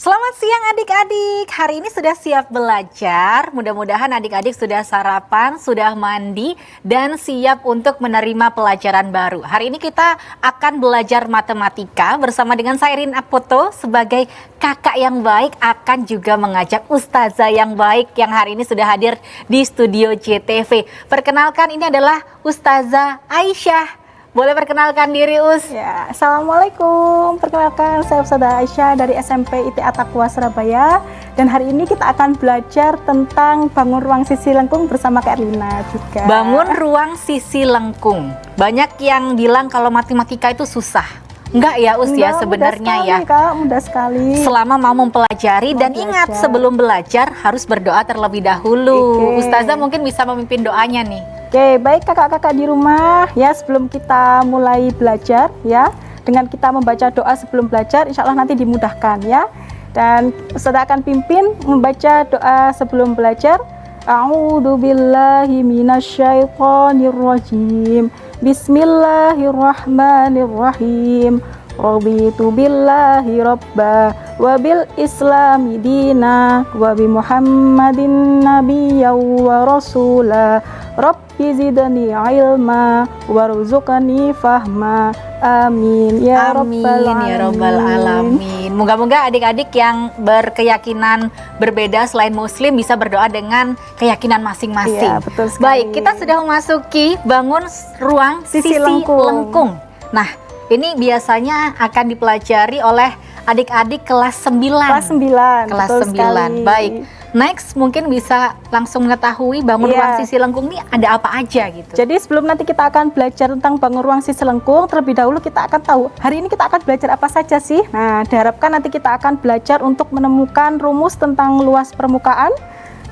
Selamat siang adik-adik, hari ini sudah siap belajar, mudah-mudahan adik-adik sudah sarapan, sudah mandi, dan siap untuk menerima pelajaran baru. Hari ini kita akan belajar matematika bersama dengan saya Irin Apoto sebagai kakak yang baik, akan juga mengajak ustazah yang baik yang hari ini sudah hadir di studio JTV. Perkenalkan, ini adalah Ustazah Aisyah. Boleh perkenalkan diri, Us? Ya, Assalamualaikum. Perkenalkan, saya Ustazah Aisyah dari SMP ITA Taqwa Surabaya. Dan hari ini kita akan belajar tentang bangun ruang sisi lengkung bersama Kak Erlina juga. Bangun ruang sisi lengkung. Banyak yang bilang kalau matematika itu susah. Enggak ya, Us, ya sebenarnya ya. Kak, mudah sekali. Selama mau mempelajari dan ingat sebelum belajar harus berdoa terlebih dahulu. Ustazah mungkin bisa memimpin doanya nih. Oke, baik kakak-kakak di rumah ya, sebelum kita mulai belajar ya, dengan kita membaca doa sebelum belajar, insya Allah nanti dimudahkan ya. Dan Ustazah akan pimpin membaca doa sebelum belajar. A'udzubillahi minasyaitonirrajim. Bismillahirrahmanirrahim. Raditu billahi rabba wa bil islami dina wa bi muhammadin nabiyya wa rasula rabbi zidni ilma warzuqni fahma amin ya rabbal alamin. Moga-moga adik-adik yang berkeyakinan berbeda selain muslim bisa berdoa dengan keyakinan masing-masing. Ya, betul sekali. Baik, kita sudah memasuki bangun ruang sisi lengkung. Nah, ini biasanya akan dipelajari oleh adik-adik kelas 9. Kelas 9. Baik. Next, mungkin bisa langsung mengetahui bangun ruang sisi lengkung ini ada apa aja gitu. Jadi sebelum nanti kita akan belajar tentang bangun ruang sisi lengkung, terlebih dahulu kita akan tahu hari ini kita akan belajar apa saja sih. Nah, diharapkan nanti kita akan belajar untuk menemukan rumus tentang luas permukaan,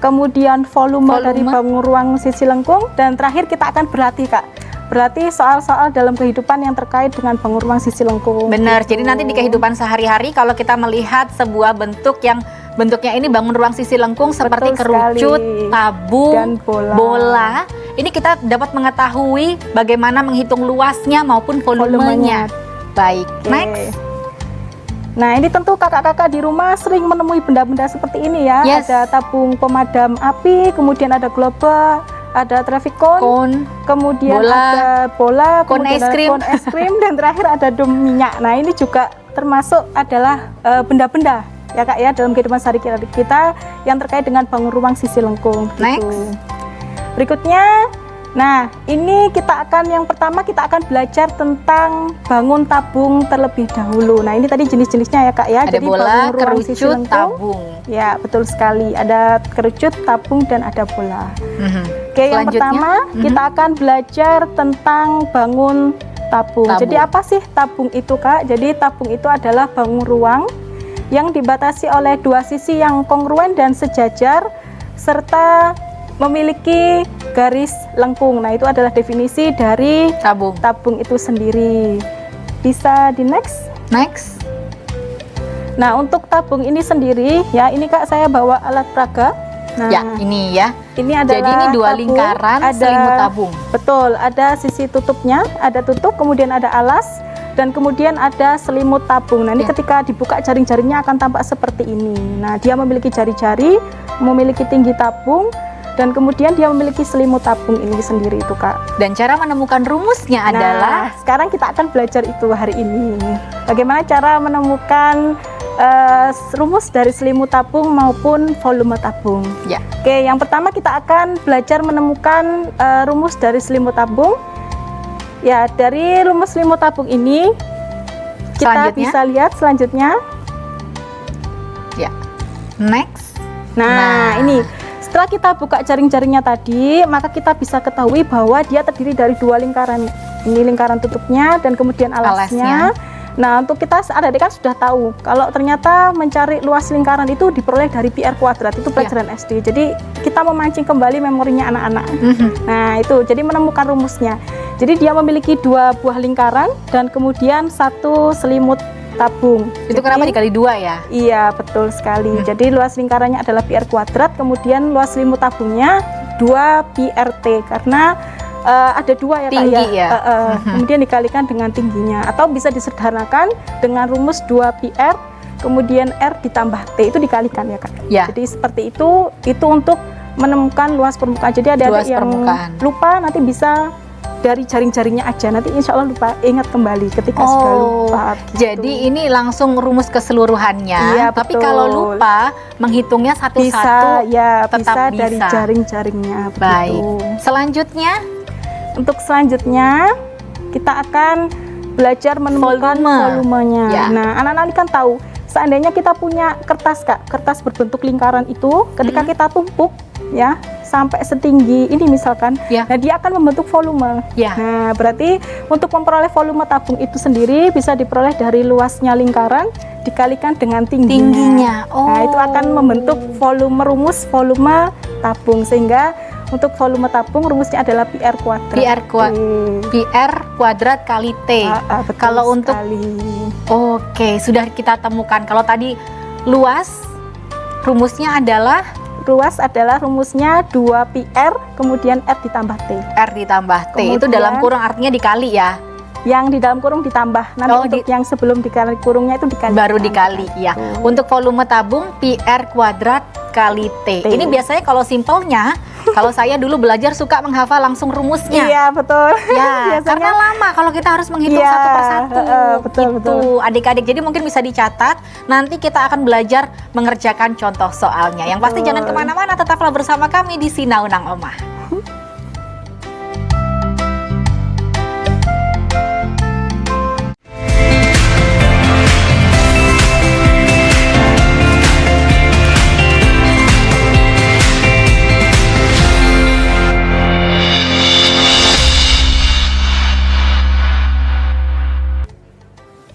kemudian volume dari bangun ruang sisi lengkung, dan terakhir kita akan berlatih, Kak. Berarti soal-soal dalam kehidupan yang terkait dengan bangun ruang sisi lengkung. Benar, jadi nanti di kehidupan sehari-hari kalau kita melihat sebuah bentuk yang bentuknya ini bangun ruang sisi lengkung seperti kerucut, tabung, dan bola. Ini kita dapat mengetahui bagaimana menghitung luasnya maupun volumenya. Baik, next. Nah, ini tentu kakak-kakak di rumah sering menemui benda-benda seperti ini ya. Ada tabung pemadam api, kemudian ada global, ada traffic cone, kemudian ada bola, kemudian ada cone es krim, dan terakhir ada dom minyak. Nah, ini juga termasuk adalah benda-benda ya Kak ya dalam kehidupan sehari-hari kita yang terkait dengan bangun ruang sisi lengkung. Next. Berikutnya, nah ini yang pertama kita akan belajar tentang bangun tabung terlebih dahulu. Nah, ini tadi jenis-jenisnya ya Kak ya. Ada jadi bola, kerucut, tabung. Ya, betul sekali. Ada kerucut, tabung, dan ada bola. Oke, yang pertama kita akan belajar tentang bangun tabung. Jadi apa sih tabung itu, Kak? Jadi tabung itu adalah bangun ruang yang dibatasi oleh dua sisi yang kongruen dan sejajar serta memiliki garis lengkung. Nah, itu adalah definisi dari tabung itu sendiri. Bisa di next? Next. Nah, untuk tabung ini sendiri ya, ini Kak saya bawa alat peraga. Nah, ya, ini ya. Ini adalah jadi ini dua tabung, lingkaran selimut tabung. Betul, ada sisi tutupnya, ada tutup, kemudian ada alas, dan kemudian ada selimut tabung. Nah, ini ketika dibuka jaring-jaringnya akan tampak seperti ini. Nah, dia memiliki jari-jari, memiliki tinggi tabung, dan kemudian dia memiliki selimut tabung ini sendiri itu, Kak. Dan cara menemukan rumusnya adalah sekarang kita akan belajar itu hari ini. Bagaimana cara menemukan rumus dari selimut tabung maupun volume tabung. Ya. Oke, yang pertama kita akan belajar menemukan rumus dari selimut tabung. Ya, dari rumus selimut tabung ini kita bisa lihat selanjutnya. Ya. Next. Nah, ini setelah kita buka jaring-jaringnya tadi, maka kita bisa ketahui bahwa dia terdiri dari dua lingkaran. Ini lingkaran tutupnya dan kemudian alasnya. Nah, untuk kita adik-adik kan sudah tahu kalau ternyata mencari luas lingkaran itu diperoleh dari pi r kuadrat, itu pelajaran SD. Jadi kita memancing kembali memorinya anak-anak. Nah, itu jadi menemukan rumusnya. Jadi dia memiliki dua buah lingkaran dan kemudian satu selimut tabung. Itu jadi, kenapa dikali dua ya? Iya, betul sekali. Jadi luas lingkarannya adalah pi r kuadrat, kemudian luas selimut tabungnya 2 pi r t, karena ada dua ya Kak Tinggi ya? Kemudian dikalikan dengan tingginya, atau bisa disederhanakan dengan rumus 2πr kemudian r ditambah t itu dikalikan ya Kak. Ya. Jadi seperti itu untuk menemukan luas permukaan. Jadi ada Luas yang permukaan. lupa nanti bisa dari jaring-jaringnya aja, nanti insya Allah lupa ingat kembali ketika sudah lupa gitu. Jadi ini langsung rumus keseluruhannya. Iya, Tapi betul. kalau lupa menghitungnya bisa satu-satu ya tetap bisa dari bisa. jaring-jaringnya Baik. begitu. Selanjutnya Untuk selanjutnya kita akan belajar menemukan volumenya. Ya. Nah, anak-anak ini kan tahu, seandainya kita punya kertas Kak, kertas berbentuk lingkaran itu ketika kita tumpuk ya sampai setinggi ini misalkan, Ya. nah dia akan membentuk volume. Ya. Nah, berarti untuk memperoleh volume tabung itu sendiri bisa diperoleh dari luasnya lingkaran dikalikan dengan tingginya. Nah, itu akan membentuk rumus volume tabung, sehingga untuk volume tabung rumusnya adalah PR kuadrat. PR kuadrat kali T. Betul Kalau untuk sekali. Oke, sudah kita temukan. Kalau tadi luas rumusnya adalah Luas adalah rumusnya 2πr kemudian r ditambah t. R ditambah T. Itu Kemudian- dalam kurung artinya dikali ya. Yang di dalam kurung ditambah. Nanti untuk yang sebelum dikali kurungnya itu dikali. Baru dikali ya. Untuk volume tabung PR kuadrat kali T. T. Ini biasanya kalau simpelnya, kalau saya dulu belajar suka menghafal langsung rumusnya. Iya, betul. Ya, Biasanya karena lama kalau kita harus menghitung Iya, satu persatu. betul, gitu, betul. adik-adik. Jadi mungkin bisa dicatat. Nanti kita akan belajar mengerjakan contoh soalnya. Yang pasti Betul. jangan kemana-mana, tetaplah bersama kami di Sinaunang Omah.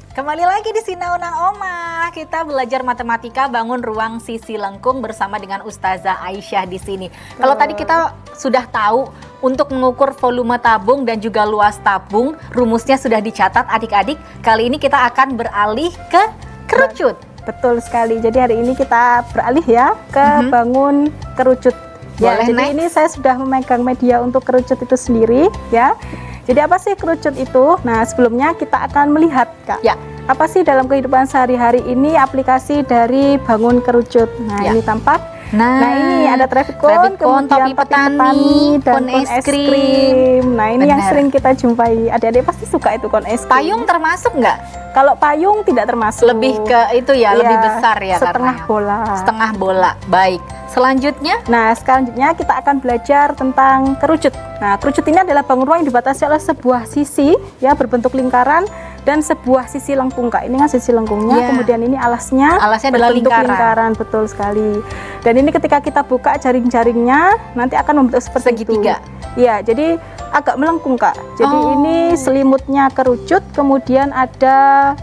Kembali lagi di Sinaunang Omah. Kita belajar matematika bangun ruang sisi lengkung bersama dengan Ustazah Aisyah di sini. Kalau tadi kita sudah tahu untuk mengukur volume tabung dan juga luas tabung, rumusnya sudah dicatat adik-adik. Kali ini kita akan beralih ke kerucut. Betul sekali. Jadi hari ini kita beralih ya ke bangun kerucut. Ya, Boleh, jadi next. ini saya sudah memegang media untuk kerucut itu sendiri ya. Jadi apa sih kerucut itu? Nah, sebelumnya kita akan melihat Kak. Ya. Apa sih dalam kehidupan sehari-hari ini aplikasi dari bangun kerucut? Nah, Ya. ini tampak. Nah, Nah, ini ada traffic cone, cone, topi petani, dan cone es krim. Nah, ini yang Benar. sering kita jumpai. Adik-adik pasti suka itu cone es krim. Payung termasuk nggak? Kalau payung tidak termasuk. Lebih ke itu ya, lebih besar ya setengah karena. bola. Setengah bola. Baik. Selanjutnya, Nah, selanjutnya kita akan belajar tentang kerucut. Nah, kerucut ini adalah bangun ruang yang dibatasi oleh sebuah sisi ya berbentuk lingkaran dan sebuah sisi lengkung Kak. Ini kan sisi lengkungnya, Ya. kemudian ini alasnya. Alasnya adalah berbentuk lingkaran. betul sekali. Dan ini ketika kita buka jaring-jaringnya nanti akan membentuk seperti Segitiga. itu. Iya, jadi agak melengkung Kak. Jadi Oh. ini selimutnya kerucut, kemudian ada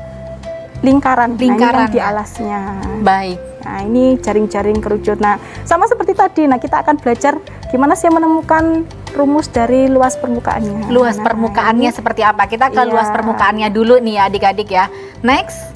lingkaran. Nah, ini Lingkaran yang di ya. alasnya. baik. Nah, ini jaring-jaring kerucut. Nah, sama seperti tadi. Nah, kita akan belajar gimana sih menemukan rumus dari luas permukaannya. Luas Nah, permukaannya seperti apa? Kita ke Iya. luas permukaannya dulu nih ya adik-adik ya. Next.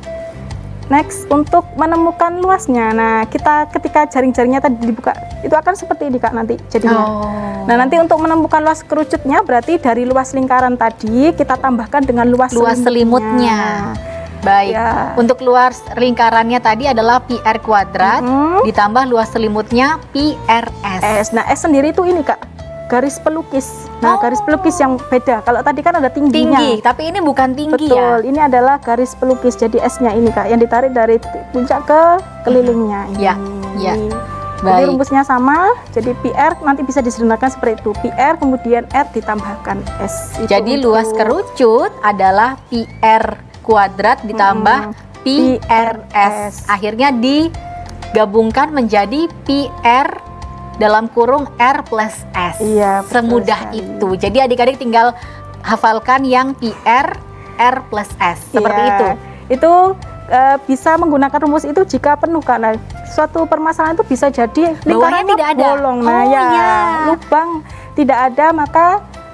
Next, untuk menemukan luasnya. Nah, kita ketika jaring-jaringnya tadi dibuka, itu akan seperti ini Kak nanti jadinya. Oh. Nah, nanti untuk menemukan luas kerucutnya berarti dari luas lingkaran tadi kita tambahkan dengan luas selimutnya. Baik. Ya. Untuk luas lingkarannya tadi adalah PR kuadrat ditambah luas selimutnya PRS. S. Nah, S sendiri itu ini Kak, garis pelukis. Nah, garis pelukis yang beda. Kalau tadi kan ada tingginya. Tinggi, tapi ini bukan tinggi ya. Betul, ini adalah garis pelukis. Jadi S-nya ini Kak, yang ditarik dari titik puncak ke kelilingnya. Ya, Ini. ya. Jadi Baik. rumusnya sama. Jadi PR nanti bisa disederhanakan seperti itu. PR kemudian R ditambahkan S. Itu Jadi untuk luas kerucut adalah PR kuadrat ditambah PRS. Akhirnya digabungkan menjadi PR dalam kurung R plus S. Iya, betul Semudah sekali. itu. Jadi adik-adik tinggal hafalkan yang PR R plus S. Seperti Iya. itu. Itu bisa menggunakan rumus itu jika penuh karena suatu permasalahan itu bisa jadi Bawahnya lingkarannya tidak ada. bolong. Nah, Oh, ya, iya. lubang tidak ada, maka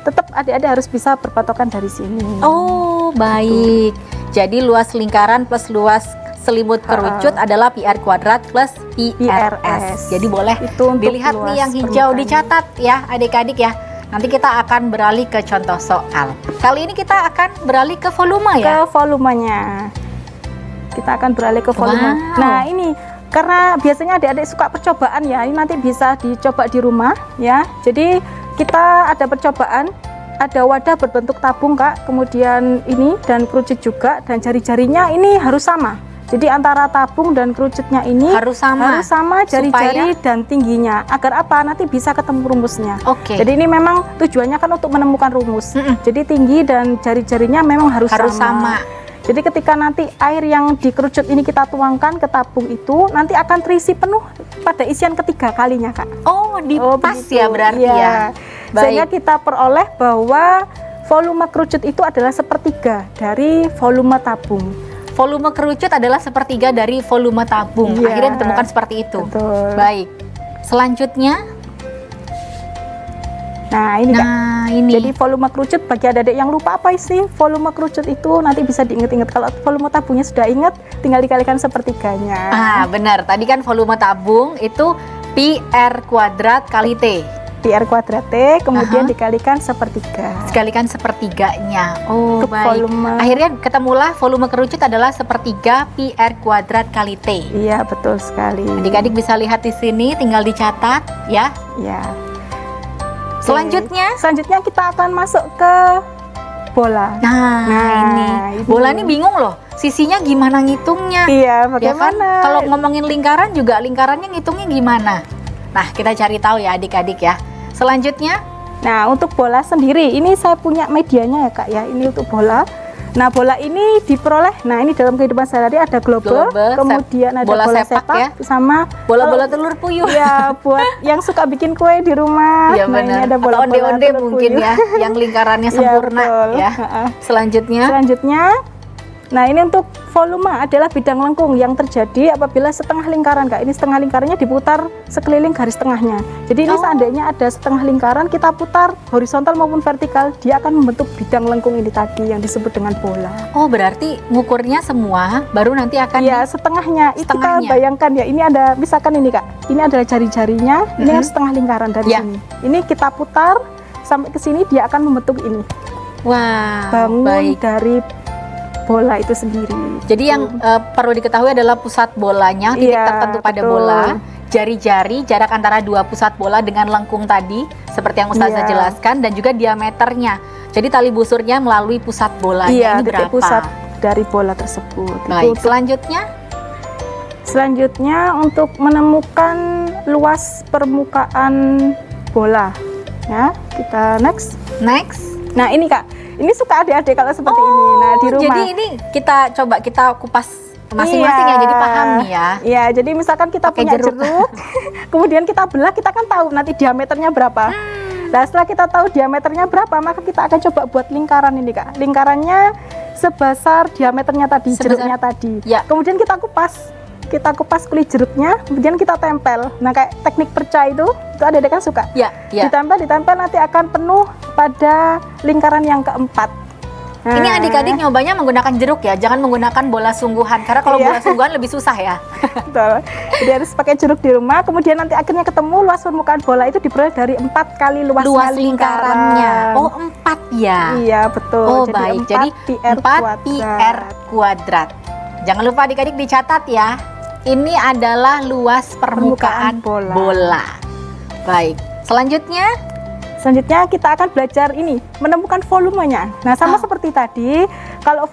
tetap adik-adik harus bisa berpatokan dari sini. Oh, baik. Jadi luas lingkaran plus luas selimut kerucut adalah PR kuadrat plus PRS. PRS. Jadi boleh Itu untuk dilihat nih luas yang hijau permukaan. dicatat ya adik-adik ya. Nanti kita akan beralih ke contoh soal. Kali ini kita akan beralih ke volume ya? Ke volumenya. Kita akan beralih ke volume. Wow. Nah, ini karena biasanya adik-adik suka percobaan ya, ini nanti bisa dicoba di rumah ya. Jadi kita ada percobaan, ada wadah berbentuk tabung Kak, kemudian ini dan kerucut juga, dan jari-jarinya ini harus sama. Jadi antara tabung dan kerucutnya ini Harus sama? jari-jari Supaya? dan tingginya. Agar apa? Nanti bisa ketemu rumusnya. Oke. Jadi ini memang tujuannya kan untuk menemukan rumus. Jadi tinggi dan jari-jarinya memang harus sama. Jadi ketika nanti air yang dikerucut ini kita tuangkan ke tabung itu, nanti akan terisi penuh pada isian ketiga kalinya Kak. Oh, dipas begitu. ya berarti Iya. ya. Sehingga Baik. kita peroleh bahwa volume kerucut itu adalah sepertiga dari volume tabung. Volume kerucut adalah sepertiga dari volume tabung. Iya. Akhirnya ditemukan seperti itu. Betul. Baik. Selanjutnya, Nah ini Kak. nah ini. Jadi volume kerucut, bagi adik-adik yang lupa apa sih volume kerucut itu, nanti bisa diingat-ingat. Kalau volume tabungnya sudah ingat, tinggal dikalikan sepertiganya. Benar. Tadi kan volume tabung itu pi R kuadrat kali T. Pi R kuadrat T, kemudian dikalikan sepertiga. Sekalikan sepertiganya. Oh, Untuk baik. volume. Akhirnya ketemulah volume kerucut adalah sepertiga pi R kuadrat kali T. Iya, betul sekali. Adik-adik bisa lihat di sini, tinggal dicatat ya. Ya. Selanjutnya, Selanjutnya kita akan masuk ke bola. nah, ini. bola ini bingung loh, sisinya gimana ngitungnya? Iya, Ya kan? bagaimana? Kalau ngomongin lingkaran juga lingkarannya ngitungnya gimana? Nah, kita cari tahu ya adik-adik ya. Selanjutnya, Nah, untuk bola sendiri, ini saya punya medianya ya Kak ya. Ini untuk bola. Nah, bola ini diperoleh. Nah, ini dalam kehidupan sehari-hari ada globe, Globe, kemudian ada bola bola sepak ya. sama bola-bola telur puyuh. ya buat yang suka bikin kue di rumah. Iya Nah, ini benar. ada Atau bola-bola onde-onde telur mungkin puyuh. ya, yang lingkarannya Iya, sempurna betul. ya. Heeh. Selanjutnya, Selanjutnya, nah ini untuk volume adalah bidang lengkung yang terjadi apabila setengah lingkaran Kak. Ini setengah lingkarannya diputar sekeliling garis tengahnya. Jadi ini seandainya ada setengah lingkaran, kita putar horizontal maupun vertikal, dia akan membentuk bidang lengkung ini tadi yang disebut dengan bola. oh berarti ngukurnya semua, baru nanti akan Iya, setengahnya. Setengahnya. Kita bayangkan ya, ini ada, misalkan ini Kak, ini adalah jari-jarinya, ini kan setengah lingkaran dari Ya. sini. Ini kita putar sampai ke sini, dia akan membentuk ini. Wah, Bangun baik. dari bola itu sendiri. Jadi yang perlu diketahui adalah pusat bolanya, titik Iya, tertentu pada betul. bola, jari-jari, jarak antara dua pusat bola dengan lengkung tadi, seperti yang Ustazah Iya. jelaskan, dan juga diameternya. Jadi tali busurnya melalui pusat bolanya Iya, ini titik berapa? pusat dari bola tersebut. Baik, Itu selanjutnya, selanjutnya untuk menemukan luas permukaan bola. Ya, kita next. next. Nah, ini Kak, ini suka adik-adik kalau seperti ini. Nah, di rumah. Jadi ini kita kupas masing-masing ya, jadi paham nih ya. Iya, jadi misalkan kita Pakai punya jeruk. jeruk, kemudian kita belah, kita kan tahu nanti diameternya berapa. Nah, setelah kita tahu diameternya berapa, maka kita akan coba buat lingkaran ini Kak. Lingkarannya sebesar diameternya tadi, Sebesar- jeruknya tadi. Ya. Kemudian kita kupas kulit jeruknya, kemudian kita tempel. Nah, kayak teknik perca itu adik-adik kan suka. Ya, ya. Ditempel nanti akan penuh pada lingkaran yang keempat. Nah, Ini adik-adik nyobanya menggunakan jeruk ya, jangan menggunakan bola sungguhan, karena kalau Iya. bola sungguhan lebih susah ya. betul. Jadi harus pakai jeruk di rumah, kemudian nanti akhirnya ketemu luas permukaan bola itu diperoleh dari 4 kali luasnya Luas lingkarannya. Oh, 4 ya. Iya, betul. Oh, baik. Jadi 4 pi R kuadrat. Jangan lupa adik-adik dicatat ya. Ini adalah luas permukaan Permukaan bola. bola. Baik. Selanjutnya, Selanjutnya kita akan belajar ini, menemukan volumenya. Nah, sama seperti tadi, kalau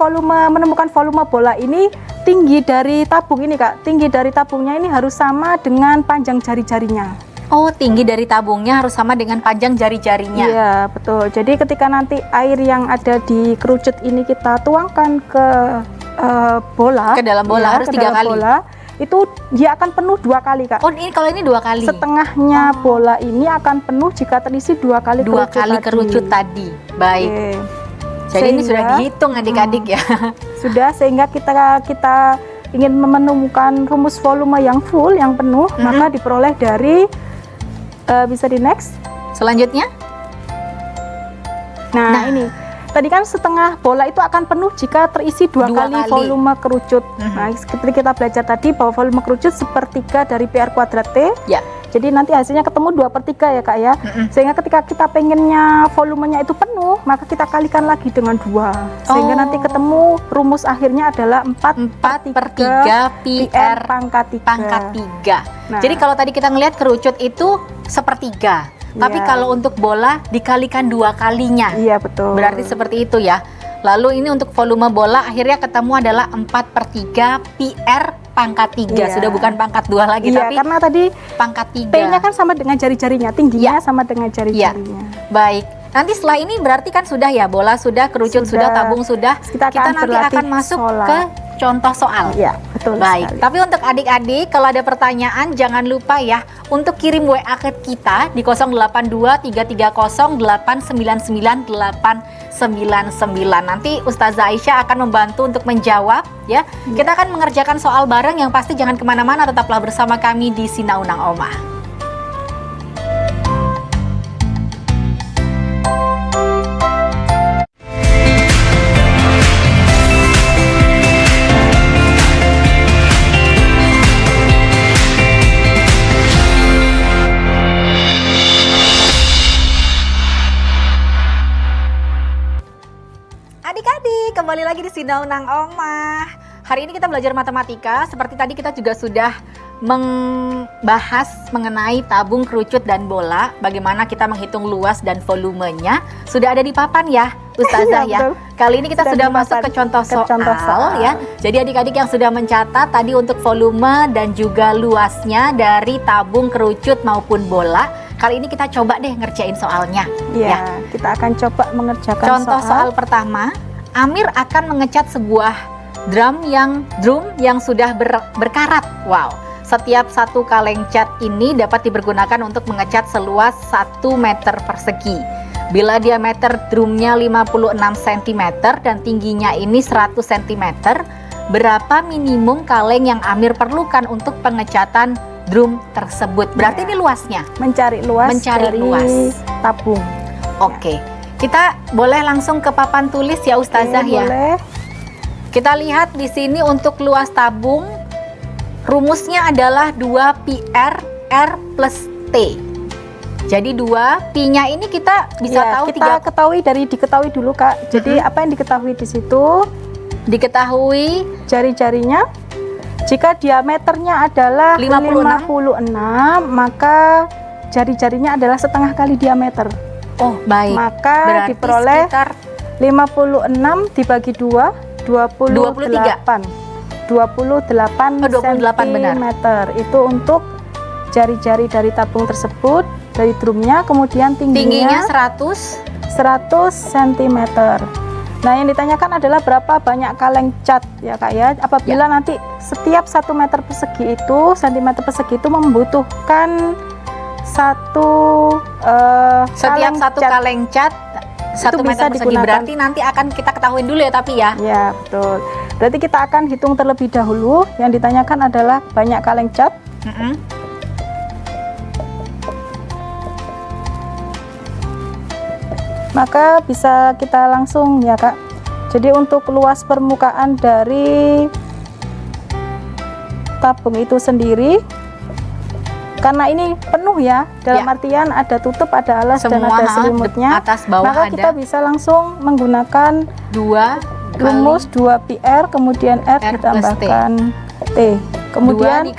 menemukan volume bola ini tinggi dari tabung ini Kak. Tinggi dari tabungnya ini harus sama dengan panjang jari-jarinya. oh tinggi dari tabungnya harus sama dengan panjang jari-jarinya. Iya, betul. Jadi ketika nanti air yang ada di kerucut ini kita tuangkan ke bola, Ke dalam bola, harus ke 3 dalam kali. bola, itu dia akan penuh 2 kali Kak. Oh, ini kalau ini 2 kali. Setengahnya bola ini akan penuh jika terisi 2 kali 2 kali kerucut tadi. Baik. Oke. Jadi ini sudah Sehingga- dihitung adik-adik ya. Sudah, sehingga kita ingin menemukan rumus volume yang full, yang penuh, maka diperoleh dari bisa di next. Selanjutnya, Nah, ini tadi kan setengah bola itu akan penuh jika terisi 2 Dua kali kali. volume kerucut. Nah, seperti kita belajar tadi bahwa volume kerucut sepertiga dari PR kuadrat T. ya. Jadi nanti hasilnya ketemu 2/3 ya Kak ya. Sehingga ketika kita pengennya volumenya itu penuh, maka kita kalikan lagi dengan 2. Sehingga nanti ketemu rumus akhirnya adalah 4/3 PR pangkat 3. Nah. Jadi kalau tadi kita ngelihat kerucut itu 1/3. Tapi Iya. kalau untuk bola dikalikan 2 kalinya. Iya betul. Berarti seperti itu ya. Lalu ini untuk volume bola akhirnya ketemu adalah 4/3 PR pangkat 3. Iya. Sudah bukan pangkat 2 lagi, Iya, tapi karena tadi pangkat 3. P-nya kan sama dengan jari-jarinya, tingginya sama dengan jari-jarinya. Baik. Nanti setelah ini berarti kan sudah ya, bola sudah, kerucut sudah, tabung sudah. Kita akan nanti berlatih akan masuk soal. ke contoh soal. Iya, betul Baik, sekali. tapi untuk adik-adik kalau ada pertanyaan jangan lupa ya untuk kirim WA ke kita di 0823399899. Nanti Ustazah Aisyah akan membantu untuk menjawab ya. Kita akan mengerjakan soal bareng, yang pasti jangan kemana-mana, tetaplah bersama kami di Sinaunang Omah. Adik-adik, kembali lagi di Sinaunang Omah. Hari ini kita belajar matematika. Seperti tadi kita juga sudah membahas mengenai tabung, kerucut, dan bola. Bagaimana kita menghitung luas dan volumenya. Sudah ada di papan ya, Ustazah ya. Betul. Kali ini kita sudah Sudah masuk ke contoh soal, soal ya. Jadi adik-adik yang sudah mencatat tadi untuk volume dan juga luasnya dari tabung, kerucut maupun bola. Kali ini kita coba deh ngerjain soalnya. Iya, kita akan coba mengerjakan Contoh soal pertama, Amir akan mengecat sebuah drum yang sudah berkarat. Wow. Setiap satu kaleng cat ini dapat dipergunakan untuk mengecat seluas 1 meter persegi. Bila diameter drumnya 56 cm dan tingginya ini 100 cm, berapa minimum kaleng yang Amir perlukan untuk pengecatan drum tersebut? Berarti ini luasnya. mencari luas dari tabung. Oke. Kita boleh langsung ke papan tulis ya Ustazah ya. Boleh. Kita lihat di sini untuk luas tabung, rumusnya adalah 2PR R plus T. Jadi 2 P-nya ini kita bisa tahu kita diketahui dulu Kak. Jadi apa yang diketahui di situ? Diketahui Jari-jarinya. Jika diameternya adalah 56, maka jari-jarinya adalah setengah kali diameter. Oh, baik. Maka Berarti diperoleh sekitar 56 dibagi 2, 28. 28 benar. cm. Itu untuk jari-jari dari tabung tersebut, dari drumnya, kemudian tingginya tingginya 100 cm. Nah, yang ditanyakan adalah berapa banyak kaleng cat ya Kak ya. Apabila nanti setiap 1 meter persegi itu, cm persegi itu membutuhkan setiap satu kaleng cat 1 meter persegi. Berarti nanti akan kita ketahuin dulu ya, tapi ya. Ya, betul. Berarti kita akan hitung terlebih dahulu. Yang ditanyakan adalah banyak kaleng cat. Maka bisa kita langsung ya Kak. Jadi untuk luas permukaan dari tabung itu sendiri, karena ini penuh ya, dalam artian ada tutup, ada alas, dan ada selimutnya, atas bawah maka kita bisa langsung menggunakan rumus 2PR kemudian R ditambahkan T. Kemudian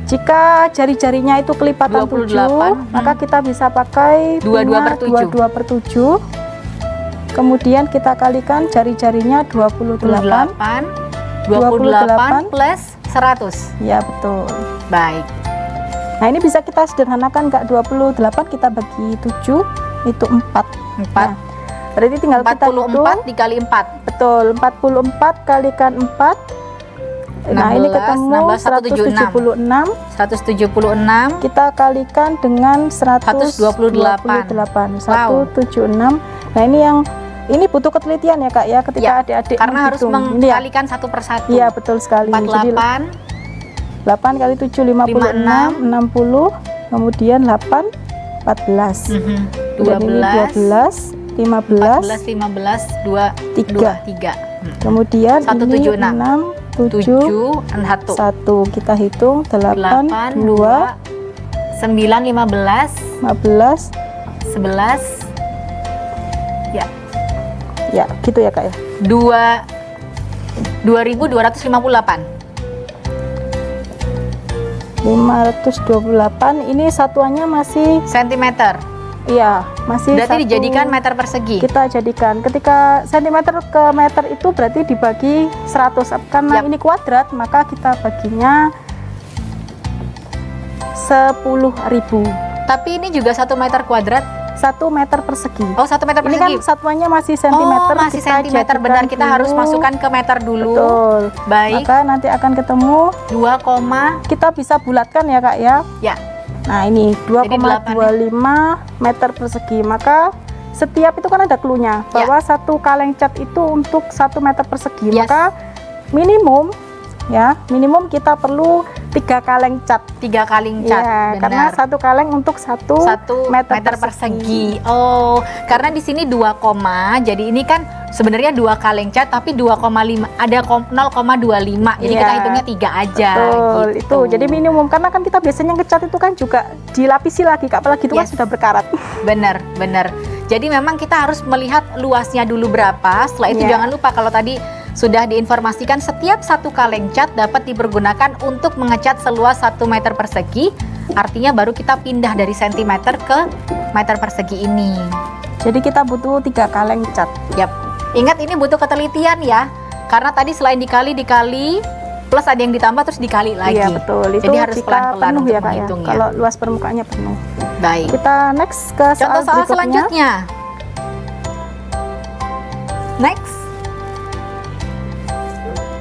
jika jari-jarinya itu kelipatan 7, maka kita bisa pakai 22/7. Kemudian kita kalikan jari-jarinya 28 plus 100. Ya, betul. Baik. Nah, ini bisa kita sederhanakan Kak. 28 kita bagi 7 itu 4. Nah, berarti tinggal kita hitung 44 dikali 4. Betul, 44 kalikan 4. Nah, ini ketemu 176. 176 kita kalikan dengan 128. 176. Nah, ini butuh ketelitian ya Kak ya, ketika adik-adik karena harus mengkalikan satu persatu. Iya, betul sekali. 48 8 kali 7 56, 60, kemudian 8 14. Dan ini 12 15 3. Kemudian 176 ini 6 7 1. Kita hitung 8 2 9, 15, 15. 11, ya, Ya, gitu ya Kak ya. 2258. 528 ini satuannya masih, Sentimeter. iya, masih Berarti satu. dijadikan meter persegi. Kita jadikan ketika sentimeter ke meter itu berarti dibagi 100, karena Yap. ini kuadrat maka kita baginya 10.000. Tapi ini juga 1 meter kuadrat. 1 meter persegi. Oh, 1 meter Ini kan persegi. satuannya masih sentimeter. Oh, masih kita sentimeter. jadikan Benar, kita harus dulu. masukkan ke meter dulu. Betul. Baik. Maka nanti akan ketemu, 2, kita bisa bulatkan ya Kak ya. ya. Nah ini Jadi 2,25 meter persegi. Maka setiap itu kan ada cluenya bahwa satu kaleng cat itu untuk 1 meter persegi. Yes. Maka minimum kita perlu 3 kaleng cat. 3 kali cat. Ya, karena Benar. satu kaleng untuk 1 1 meter persegi. Oh, karena di sini 2, jadi ini kan sebenarnya 2 kaleng cat tapi 2,5 ada 0,25. Jadi Iya. kita hitungnya 3 aja. Betul, gitu. itu jadi minimum, karena kan kita biasanya ngecat itu kan juga dilapisi lagi Kak, apalagi itu kan Yes. sudah berkarat. Benar. Jadi memang kita harus melihat luasnya dulu berapa. Setelah itu Iya. jangan lupa kalau tadi sudah diinformasikan setiap 1 kaleng cat dapat dipergunakan untuk mengecat seluas 1 meter persegi. Artinya baru kita pindah dari sentimeter ke meter persegi ini. Jadi kita butuh 3 kaleng cat. Yap. Ingat ini butuh ketelitian ya. Karena tadi selain dikali plus ada yang ditambah terus dikali lagi. Iya betul. Itu Jadi harus jika pelan-pelan penuh untuk ya Kak ya. menghitungnya. Kalau luas permukaannya penuh. Baik. Kita next ke Contoh soal berikutnya. selanjutnya. Next.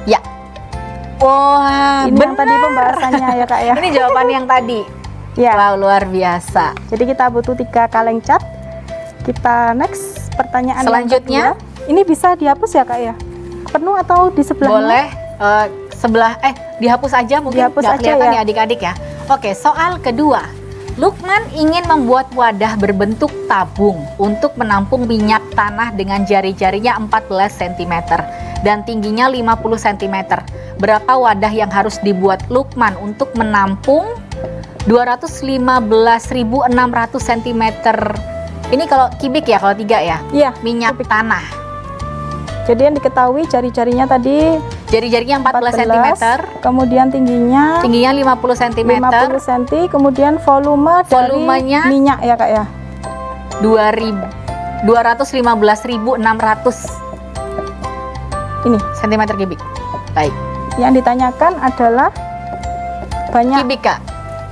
Ya. Wah, Ini yang benar. tadi pembahasannya ya Kak ya. Ini jawaban yang tadi. Ya. Wow, luar biasa. Jadi kita butuh 3 kaleng cat. Kita next pertanyaan yang Selanjutnya. kedua. Ini bisa dihapus ya Kak ya? Penuh atau di sebelahnya? Boleh dihapus aja, mungkin Dihapus nggak aja kelihatan ya. ya adik-adik ya. Oke, soal kedua. Lukman ingin membuat wadah berbentuk tabung untuk menampung minyak tanah dengan jari-jarinya 14 cm dan tingginya 50 cm. Berapa wadah yang harus dibuat Lukman untuk menampung 215.600 cm? Ini kalau kubik ya, kalau 3 ya? Iya. Minyak tanah. Jadi yang diketahui jari-jarinya tadi Jari-jarinya 14 cm, kemudian tingginya tingginya 50 cm, 50 cm, kemudian volumenya Volumenya minyak ya Kak ya. 215.600 Ini cm kubik. Baik. yang ditanyakan adalah banyak Kubik Kak,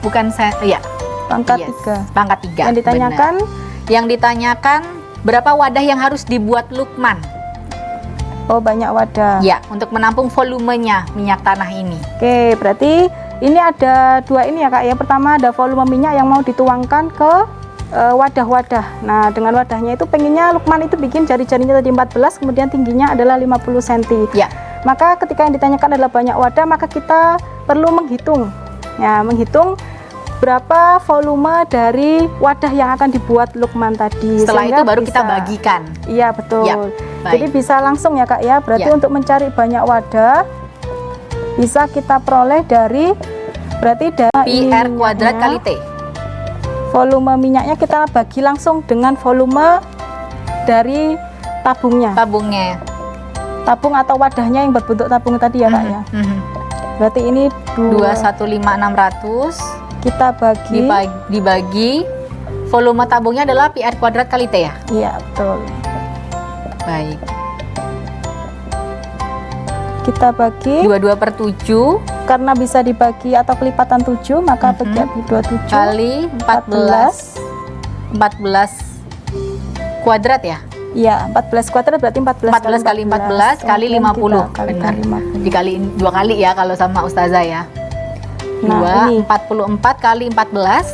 bukan ya. pangkat Yes, 3. Pangkat 3. Yang ditanyakan Yang ditanyakan berapa wadah yang harus dibuat Lukman? banyak wadah. Ya, untuk menampung volumenya minyak tanah ini. Oke, berarti ini ada 2 ini ya Kak ya. Pertama ada volume minyak yang mau dituangkan ke wadah-wadah. Nah, dengan wadahnya itu pengennya Lukman itu bikin jari-jarinya tadi 14, kemudian tingginya adalah 50 cm. Ya. Maka ketika yang ditanyakan adalah banyak wadah, maka kita perlu menghitung. Ya, menghitung berapa volume dari wadah yang akan dibuat Lukman tadi. Setelah Sehingga itu baru kita bisa- bagikan. Iya, betul. Ya, Jadi baik. bisa langsung ya Kak ya. Berarti Ya. untuk mencari banyak wadah bisa kita peroleh dari PR kuadrat kali T. volume minyaknya kita bagi langsung dengan volume dari tabungnya. Tabungnya. Tabung atau wadahnya yang berbentuk tabung tadi ya Kak ya. Berarti ini 215.600 kita bagi. dibagi volume tabungnya adalah PR kuadrat kali T ya. Iya, betul. Baik. Kita bagi 22/7 karena bisa dibagi atau kelipatan 7, maka bagi 27 kali 14 kuadrat ya. Iya, 14 kuadrat berarti 14 kali 14 kali Kemudian 50. kita kalikan Benar. 50. Dikaliin 2 kali ya kalau sama Ustazah ya. Nah, ini. 44 kali 14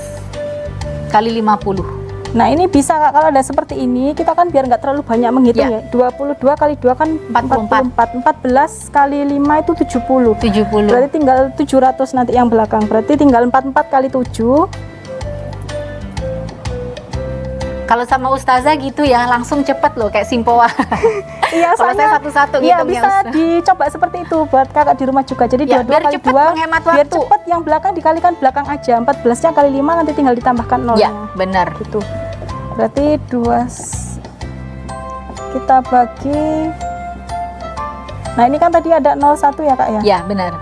kali 50. Nah, ini bisa Kak, kalau ada seperti ini, kita kan biar nggak terlalu banyak menghitung Ya. ya. 22 kali 2 kan 44. 14 kali 5 itu 70. 70. Berarti tinggal 700 nanti yang belakang. Berarti tinggal 44 kali 7. Kalau sama Ustazah gitu ya langsung cepet loh kayak Simpoa. Iya, Kalau saya soalnya satu-satu iya, ngitungnya, bisa Ustaz. dicoba seperti itu buat kakak di rumah juga. Jadi Ya, dua-dua biar kali cepet dua, menghemat biar waktu. cepet yang belakang dikalikan belakang aja. 14-nya kali 5 nanti tinggal ditambahkan nolnya. Ya, benar. Gitu. Berarti kita bagi. Nah, ini kan tadi ada 01 ya, Kak ya? Ya, benar.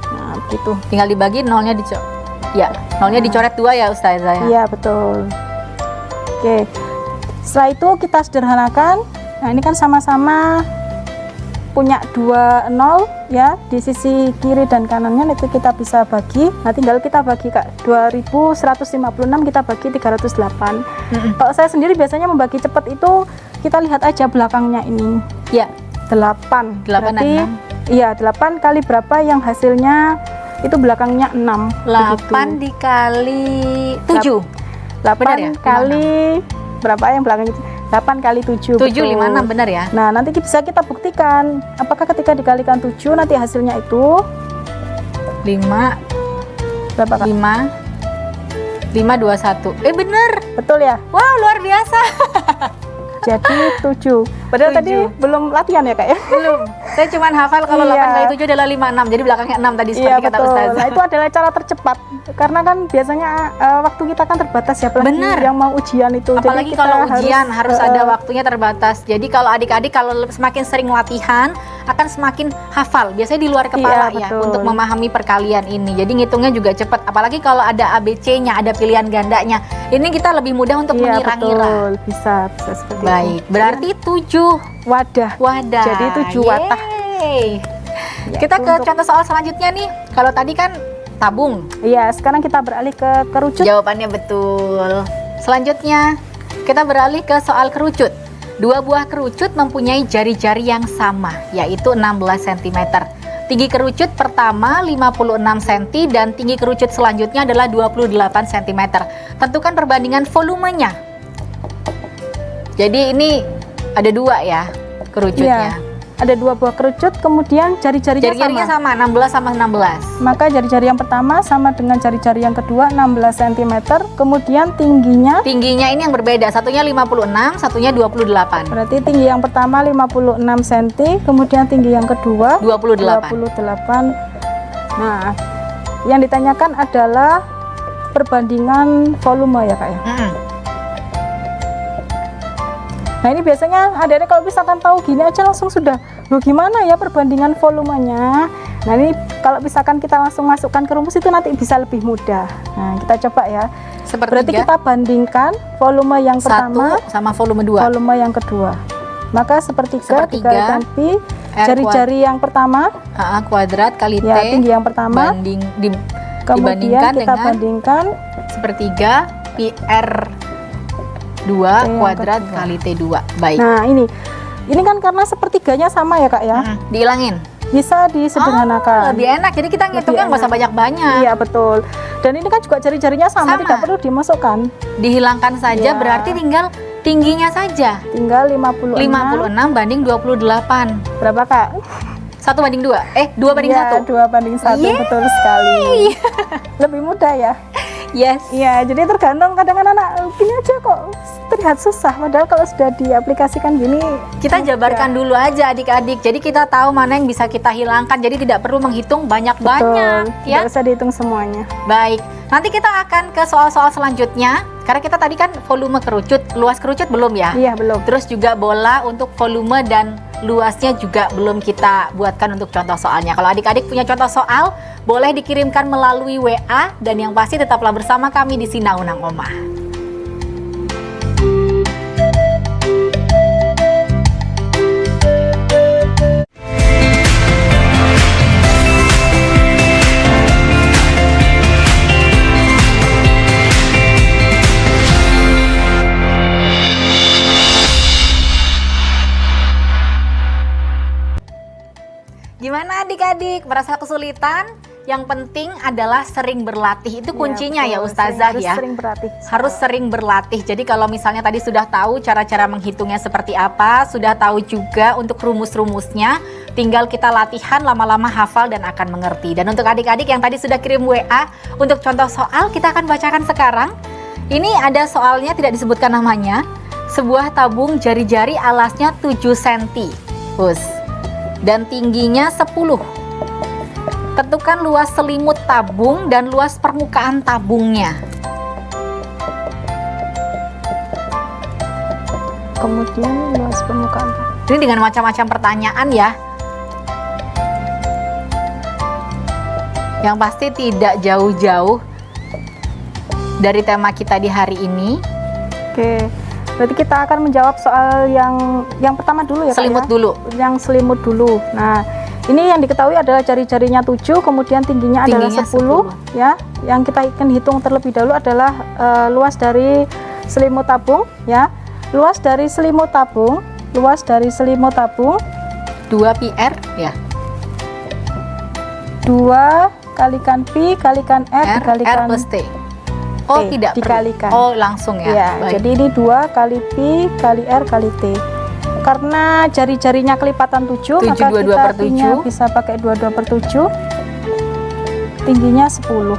Nah, begitu. Tinggal dibagi, nolnya ya, nolnya dicoret 2 ya Ustazah ya. Iya, betul. Oke. Setelah itu kita sederhanakan. Nah, ini kan sama-sama punya 2 nol ya, di sisi kiri dan kanannya itu kita bisa bagi. Nah, tinggal kita bagi, Kak. 2156 kita bagi 308. Kalau saya sendiri biasanya membagi cepat itu kita lihat aja belakangnya ini. Ya, 8. 8 dan Berarti 6. iya, 8 kali berapa yang hasilnya itu belakangnya 6. 8 dikali 7. 8 Benar ya? kali berapa yang belakangnya? 8 kali 7. 7, 56, benar ya? Nah, nanti bisa kita buktikan apakah ketika dikalikan 7 nanti hasilnya itu 5, berapa, Kak? 521. Bener. Betul ya? Wow, luar biasa. Jadi 7. Padahal 7. tadi belum latihan ya, Kak ya? Belum. Saya cuma hafal kalau Iya. 8 kali 7 adalah 56. Jadi belakangnya 6 tadi seperti Iya, kata betul. Ustazah. Nah, itu adalah cara tercepat. Karena kan biasanya waktu kita kan terbatas ya, apalagi Bener. yang mau ujian itu. Jadi Apalagi kita kalau ujian harus ada waktu. waktunya terbatas. Jadi kalau adik-adik kalau semakin sering latihan akan semakin hafal. Biasanya di luar kepala Iya, ya betul. untuk memahami perkalian ini. Jadi ngitungnya juga cepat. Apalagi kalau ada ABC-nya, ada pilihan gandanya. Ini kita lebih mudah untuk Iya, mengira-ngira. betul. Bisa seperti Baik, itu. berarti 7 Wadah. wadah. Jadi 7 watah. Yeay. Ya, Kita itu ke untuk- contoh soal selanjutnya nih. Kalau tadi kan tabung. Iya, sekarang kita beralih ke kerucut. Jawabannya betul. Selanjutnya, kita beralih ke soal kerucut. 2 buah kerucut mempunyai jari-jari yang sama, yaitu 16 cm. Tinggi kerucut pertama 56 cm dan tinggi kerucut selanjutnya adalah 28 cm. Tentukan perbandingan volumenya. Jadi ini ada 2 ya kerucutnya. Iya. Ada 2 buah kerucut, kemudian jari-jarinya Jari-jarinya sama. sama, 16 sama 16. Maka jari-jari yang pertama sama dengan jari-jari yang kedua 16 cm, kemudian tingginya Tingginya ini yang berbeda, satunya 56, satunya 28. berarti tinggi yang pertama 56 cm, kemudian tinggi yang kedua 28. 28. Nah, yang ditanyakan adalah perbandingan volume ya, Kak ya. Nah, ini biasanya adik-adik kalau misalkan tahu gini aja langsung sudah, loh gimana ya perbandingan volumenya. Nah, ini kalau misalkan kita langsung masukkan ke rumus itu nanti bisa lebih mudah. Nah, kita coba ya. Berarti Sepertiga. kita bandingkan volume yang pertama, 1 sama volume 2. volume yang kedua. Maka sepertiga Sepertiga, dikalikan pi, R jari-jari yang pertama, kuadrat kali T ya tinggi yang pertama, dibandingkan kemudian kita dengan bandingkan sepertiga pi R 2 yang kuadrat kedua. kali T2. Baik. Nah, ini kan karena sepertiganya sama ya, Kak ya. Dihilangin. Bisa disederhanakan. Lebih enak. Jadi kita ngitungnya nggak usah enak. banyak-banyak. Iya, betul. Dan ini kan juga jari-jarinya sama, Sama. tidak perlu dimasukkan. Dihilangkan saja Iya. berarti tinggal tingginya saja. Tinggal 56. 56 banding 28. Berapa, Kak? 1 banding 2. 2 banding Iya, 1. 2 banding 1, Yeay. betul sekali. Lebih mudah ya. Yes. Iya, jadi tergantung kadang-kadang anak gini aja kok terlihat susah, padahal kalau sudah diaplikasikan gini Kita jabarkan dulu aja adik-adik. Jadi kita tahu mana yang bisa kita hilangkan. Jadi tidak perlu menghitung banyak-banyak. betul, Ya. tidak usah dihitung semuanya. Baik. Nanti kita akan ke soal-soal selanjutnya. Karena kita tadi kan volume kerucut, luas kerucut belum ya? Iya, belum. Terus juga bola untuk volume dan luasnya juga belum kita buatkan untuk contoh soalnya. Kalau adik-adik punya contoh soal, boleh dikirimkan melalui WA dan yang pasti tetaplah bersama kami di Sinaunang Omah. Gimana adik-adik? Merasa kesulitan? Yang penting adalah sering berlatih. Itu kuncinya Iya, ya betul. Ustazah Harus ya. sering berlatih. Harus sering berlatih. Jadi kalau misalnya tadi sudah tahu cara-cara menghitungnya seperti apa, sudah tahu juga untuk rumus-rumusnya, tinggal kita latihan lama-lama hafal dan akan mengerti. Dan untuk adik-adik yang tadi sudah kirim WA untuk contoh soal, kita akan bacakan sekarang. Ini ada soalnya tidak disebutkan namanya. Sebuah tabung jari-jari alasnya 7 cm. dan tingginya 10. Tentukan luas selimut tabung dan luas permukaan tabungnya. Kemudian luas permukaan. Ini dengan macam-macam pertanyaan ya. Yang pasti tidak jauh-jauh dari tema kita di hari ini. Oke, berarti kita akan menjawab soal yang pertama dulu ya, Kak, Selimut ya? dulu. Yang selimut dulu. Nah, ini yang diketahui adalah jari-jarinya 7, kemudian tingginya adalah Tingginya 10, ya. Yang kita akan hitung terlebih dahulu adalah luas dari selimut tabung, ya. Luas dari selimut tabung 2 PR ya. 2 kalikan Pi kalikan R R plus T. Oh, T, tidak perlu. dikalikan. Oh, langsung ya. Ya, Baik. jadi ini 2 kali Pi kali R kali T. Karena jari-jarinya kelipatan 7, maka 22 kita per Pi-nya 7. bisa pakai 22 per 7. Tingginya 10.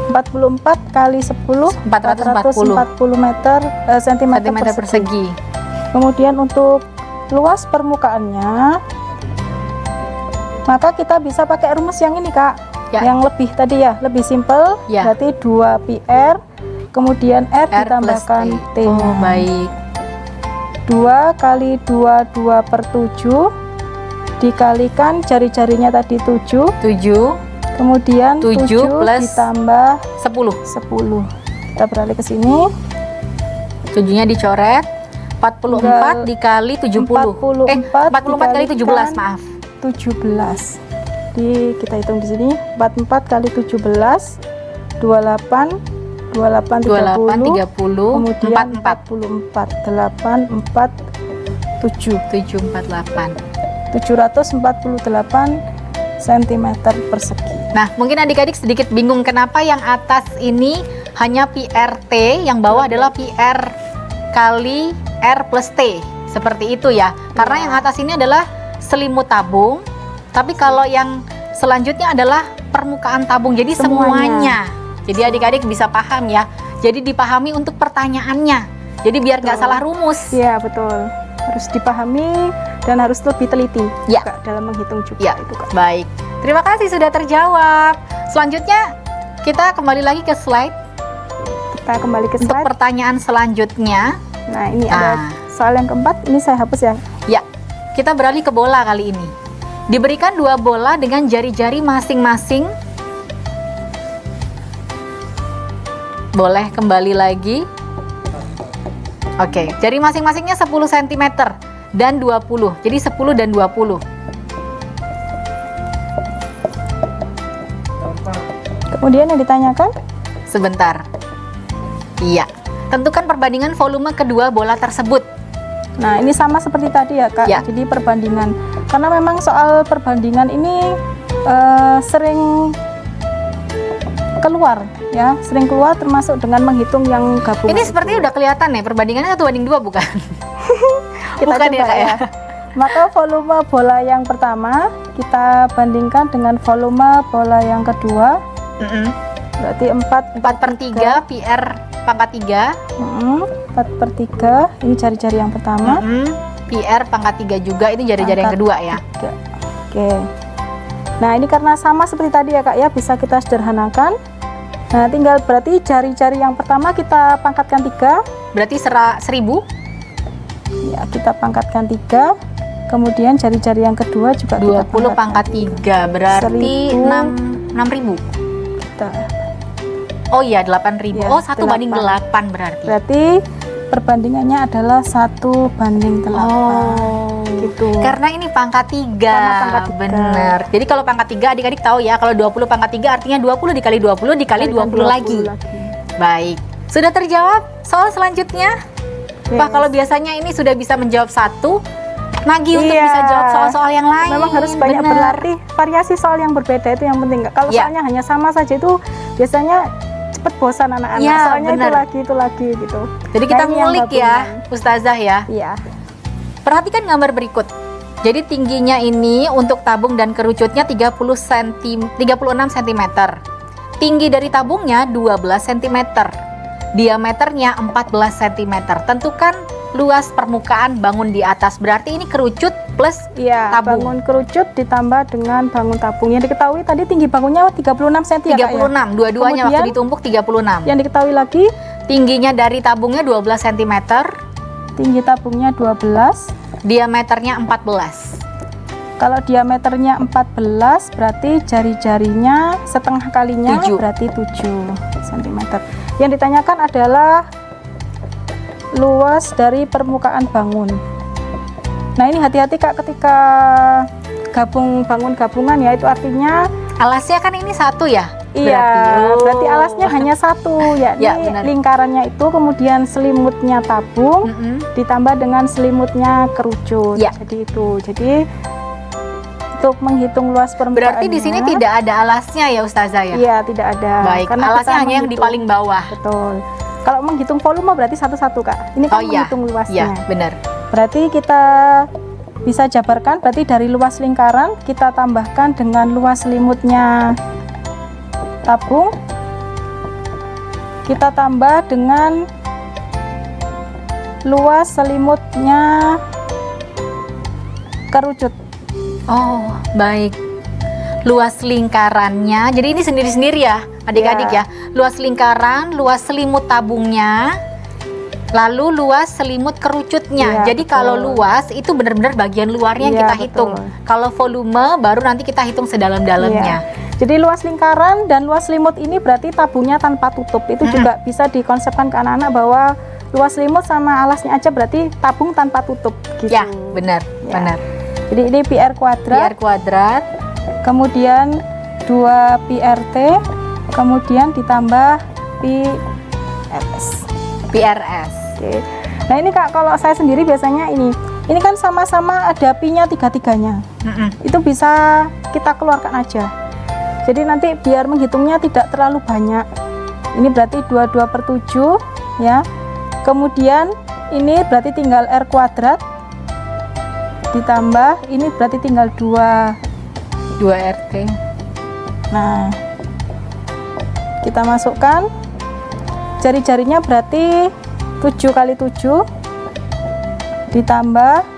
44 kali 10 440 meter cm cm persegi. Kemudian untuk luas permukaannya, maka kita bisa pakai rumus yang ini, Kak. Ya. Yang lebih tadi ya, lebih simpel. Ya. Berarti 2 PR, kemudian R, R ditambahkan plus T. T. Oh, baik. 2 kali 2 per 7 dikalikan jari-jarinya tadi 7, 7, kemudian 7 7 plus ditambah 10. 10. Kita beralih ke sini. 7-nya dicoret. 44 Tinggal dikali 70. 44 kali 17, maaf. 17. Jadi kita hitung di sini 44 kali 17 28 28 30 30, kemudian 44. 8 4 7 748. 748 cm persegi. Nah, mungkin adik-adik sedikit bingung kenapa yang atas ini hanya PRT, yang bawah adalah PR kali R plus T. Seperti itu ya. Karena yang atas ini adalah selimut tabung, tapi kalau yang selanjutnya adalah permukaan tabung. Jadi semuanya. Jadi adik-adik bisa paham ya. Jadi dipahami untuk pertanyaannya. Jadi biar nggak salah rumus. Iya, betul. Harus dipahami dan harus lebih teliti Ya. juga dalam menghitung juga Ya, itu, Kak. baik. Terima kasih sudah terjawab. Selanjutnya kita kembali lagi ke slide Kita kembali ke untuk slide. pertanyaan selanjutnya. Nah, ini ada soal yang keempat. Ini saya hapus ya. Ya, kita beralih ke bola kali ini. Diberikan 2 bola dengan jari-jari masing-masing. Boleh kembali lagi. Oke, jari masing-masingnya 10 cm dan 20. Jadi 10 dan 20. Kemudian yang ditanyakan, Sebentar. Iya. Tentukan perbandingan volume kedua bola tersebut. nah ini sama seperti tadi ya, Kak. Ya. Jadi perbandingan. Karena memang soal perbandingan ini sering keluar ya, sering keluar termasuk dengan menghitung yang gabungan. Ini sepertinya udah kelihatan nih perbandingannya 1:2 bukan? Kita bukan coba ya, Kak, ya? Maka volume bola yang pertama kita bandingkan dengan volume bola yang kedua. Berarti 4 4/3 PR pangkat 3. 4/3 ini jari-jari yang pertama. PR pangkat 3 juga, ini jari-jari yang Pangkat kedua ya. 3. Oke. Nah, ini karena sama seperti tadi ya, Kak ya, bisa kita sederhanakan. Nah, tinggal berarti jari-jari yang pertama kita pangkatkan 3. Berarti 1000. Ya, kita pangkatkan 3. Kemudian jari-jari yang kedua juga 20 pangkat 3 berarti 6.000. Kita. Oh iya 8.000. Ya, Oh 1/8 berarti. Berarti perbandingannya adalah 1/8. Oh gitu. Karena ini pangkat 3. Karena pangkat 3. Bener. Jadi kalau pangkat 3 adik-adik tahu ya, kalau 20 pangkat 3 artinya 20 dikali 20 dikali 20 lagi. Baik. Sudah terjawab soal selanjutnya? Wah, Yes. kalau biasanya ini sudah bisa menjawab satu, nagih untuk Iya. bisa jawab soal-soal yang lain. Memang harus banyak Bener. berlatih, variasi soal yang berbeda itu yang penting. Kalau Ya. soalnya hanya sama saja itu biasanya cepet bosan anak-anak. Ya, Soalnya benar. itu lagi gitu. Jadi kita Nah, ini yang ngulik ya, gabungan. Ustazah ya. Iya. Perhatikan gambar berikut. Jadi tingginya ini untuk tabung dan kerucutnya 36 cm. Tinggi dari tabungnya 12 cm. Diameternya 14 cm. Tentukan luas permukaan bangun di atas. Berarti ini kerucut plus Iya, tabung. bangun kerucut ditambah dengan bangun tabung. Yang diketahui tadi tinggi bangunnya 36 cm ya, Kak, ya? 36, dua-duanya waktu Kemudian, ditumpuk 36. Yang diketahui lagi Tingginya dari tabungnya 12 cm, tinggi tabungnya 12. diameternya 14. Kalau diameternya 14 berarti jari-jarinya setengah kalinya 7. berarti 7 cm. Yang ditanyakan adalah luas dari permukaan bangun. Nah, ini hati-hati Kak ketika bangun gabungan ya, itu artinya Alasnya kan ini satu ya? iya, Oh. berarti alasnya hanya satu, yakni Ya, benar. lingkarannya itu, kemudian selimutnya tabung Mm-mm. ditambah dengan selimutnya kerucut. Ya. Jadi itu. Jadi untuk menghitung luas permukaannya. Berarti di sini tidak ada alasnya ya Ustazah ya? Iya, tidak ada. Baik, Karena alasnya kita hanya yang di menghitung. paling bawah. Betul. Kalau menghitung volume berarti satu-satu Kak. Ini kan iya, menghitung iya, luasnya. benar. Berarti kita bisa jabarkan, berarti dari luas lingkaran kita tambahkan dengan luas selimutnya tabung, kita tambah dengan luas selimutnya kerucut. Oh, baik. Luas lingkarannya, jadi ini sendiri-sendiri ya, adik-adik ya. Luas lingkaran, luas selimut tabungnya, lalu luas selimut kerucutnya. Iya, Jadi betul. kalau luas itu benar-benar bagian luarnya yang Iya, kita betul. hitung. Kalau volume baru nanti kita hitung sedalam-dalamnya. Iya. Jadi luas lingkaran dan luas selimut ini berarti tabungnya tanpa tutup. Itu juga bisa dikonsepkan ke anak-anak bahwa luas selimut sama alasnya aja berarti tabung tanpa tutup gitu. Ya, benar, Ya. benar. Jadi ini PR kuadrat, PR kuadrat, kemudian 2 PRT, kemudian ditambah PRS. PRS. Oke. Nah, ini Kak, kalau saya sendiri biasanya ini kan sama-sama ada pi-nya tiga-tiganya. Mm-mm. Itu bisa kita keluarkan aja. Jadi nanti biar menghitungnya tidak terlalu banyak. Ini berarti 22/7 ya. Kemudian ini berarti tinggal R kuadrat ditambah ini berarti tinggal 2. 2 RT. Nah, kita masukkan jari-jarinya berarti 7 kali 7 ditambah